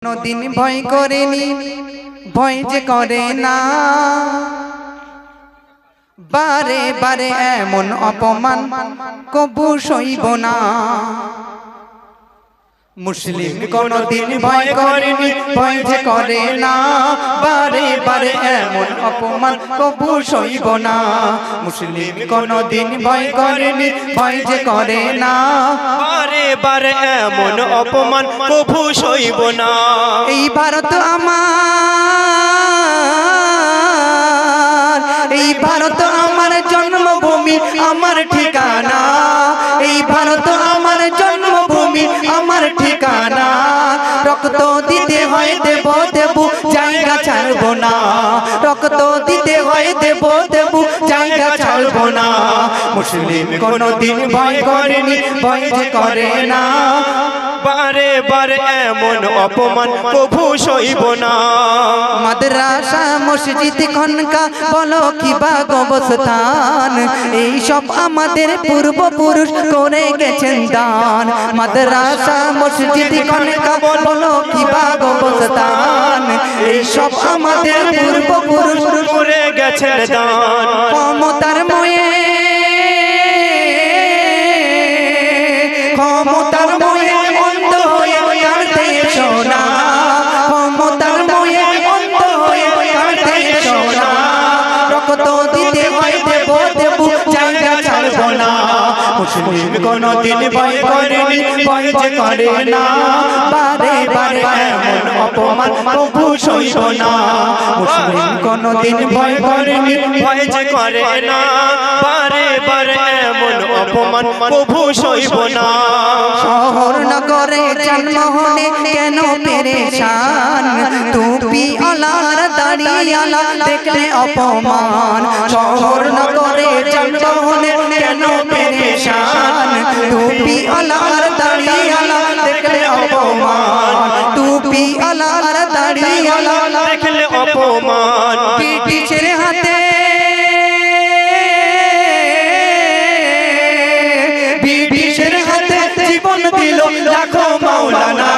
কোনদিন ভয় করেনি, ভয় যে করে না। বারে বারে এমন অপমান কবু সইব না। মুসলিম কোনদিন ভয় করেনি, ভয় যে করে না। বারে বারে এমন অপমান কবু সইব না। মুসলিম কোনদিন ভয় করেনি, ভয় যে করে না। বারে বারে এমন অপমান কবু সইব না। এই ভারত আমার, এই ভারত আমার জন্মভূমি, আমার ঠিকানা। এই ভারত আমার জন্মভূমি, আমার ঠিকানা। রক্ত দিতে হয় দেব দেব, জায়গা ছাড়বো না। রক্ত দিতে হয় দেব দেব, জায়গা ছাড়বো না। মুসলিম কোনদিন ভয় করেনি, ভয় যে করে না। বারে বারে এমন অপমান কবু সইব না। মাদ্রাসা মসজিদ খনকা বলো কি বা কবরস্থান, এই সব আমাদের পূর্বপুরুষ করে গেছেন দান। মাদ্রাসা মসজিদ খনকা বলো কি বা কবরস্থান, এই সব আমাদের পূর্বপুরুষ করে গেছেন দান। ক্ষমতার ময়ে, ক্ষমতার ময়ে অন্ধ হয়ে কাঁদতে শোনা। ক্ষমতার ময়ে অন্ধ হয়ে কাঁদতে শোনা। রক্ত দিতে হয় দেব দেব, জায়গা ছাড়বো না। মুসলিম কোনদিন ভয় করেনি, ভয় যে করে না। বারে বারে এমন অপমান কবু সইব না। মুসলিম কোনদিন ভয় করেনি, ভয় যে করে না। বারে বারে এমন অপমান কবু সইব না। শহর নগরে জন্ম হলে কেন পেরেশান, টুপি আলার দাড়িয়ালা দেখলে অপমান। শহর নগরে জন্ম হলে কেন পেরেশান, টুপি আলার দাড়িয়ালা দেখলে অপমান। টুপি আলার দাড়িয়ালা দেখলে অপমান। ব্রিটিশের হাতে, ব্রিটিশের হাতে জীবন দিল লাখো মাওলানা।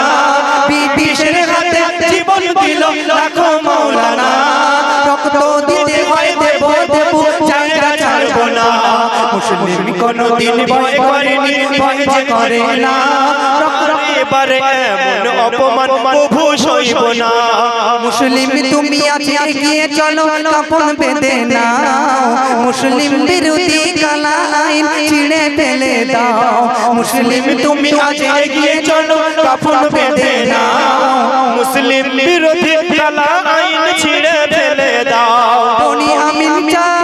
ব্রিটিশের হাতে জীবন দিল লাখো মাওলানা। রক্ত দিতে হয় দেব দেব, জায়গা ছাড়বো না। মুসলিম কোনদিন ভয় করেনি, ভয় যে করে না। বারে এমন অপমান কবু সইব না। মুসলিম তুমি আজ এগিয়ে চলো, কাফন বেঁধে নাও। মুসলিম বিরোধী কালা আইন ছিঁড়ে ফেলে দাও। মুসলিম তুমি আজ এগিয়ে চলো, কাফন বেঁধে নাও। মুসলিম বিরোধী কালা আইন ছিঁড়ে ফেলে দাও। বনি আমিন চাই,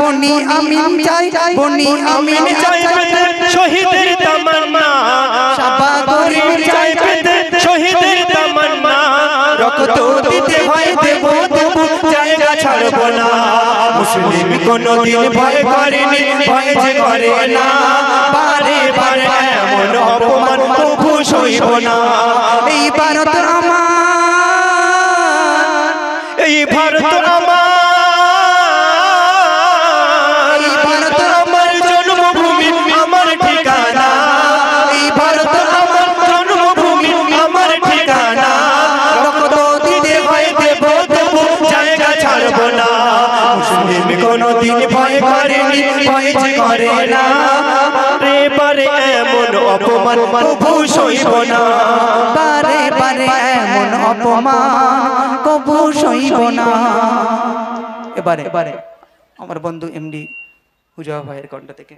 বনি আমিন চাই, বনি আমিন চাই শহীদের তামান্না। সাবা গরিব চাই পেতে শহীদের তামান্না। রক্ত দিতে হয় দেব দেব, জায়গা ছাড়বো না। মুসলিম কোনদিন ভয় করেনি, ভয় যে করে না। বারে বারে এমন অপমান কবু সইব না। এই ভারত আমার, এই ভারত আমার, এই ভারত আমার জন্মভূমি, আমার ঠিকানা। এই ভারত আমার জন্মভূমি, আমার ঠিকানা। রক্ত দিতে হয় দেব দেব, জায়গা ছাড়বো না। মুসলিম কোনদিন ভয় করেনি, ভয় যে করে না। বারে বারে এমন অপমান কবু সইব না। বারে বারে এমন অপমান কবু সইব না। এবারে আমার বন্ধু এমডি হুজা ভাইয়ের কণ্ঠ থেকে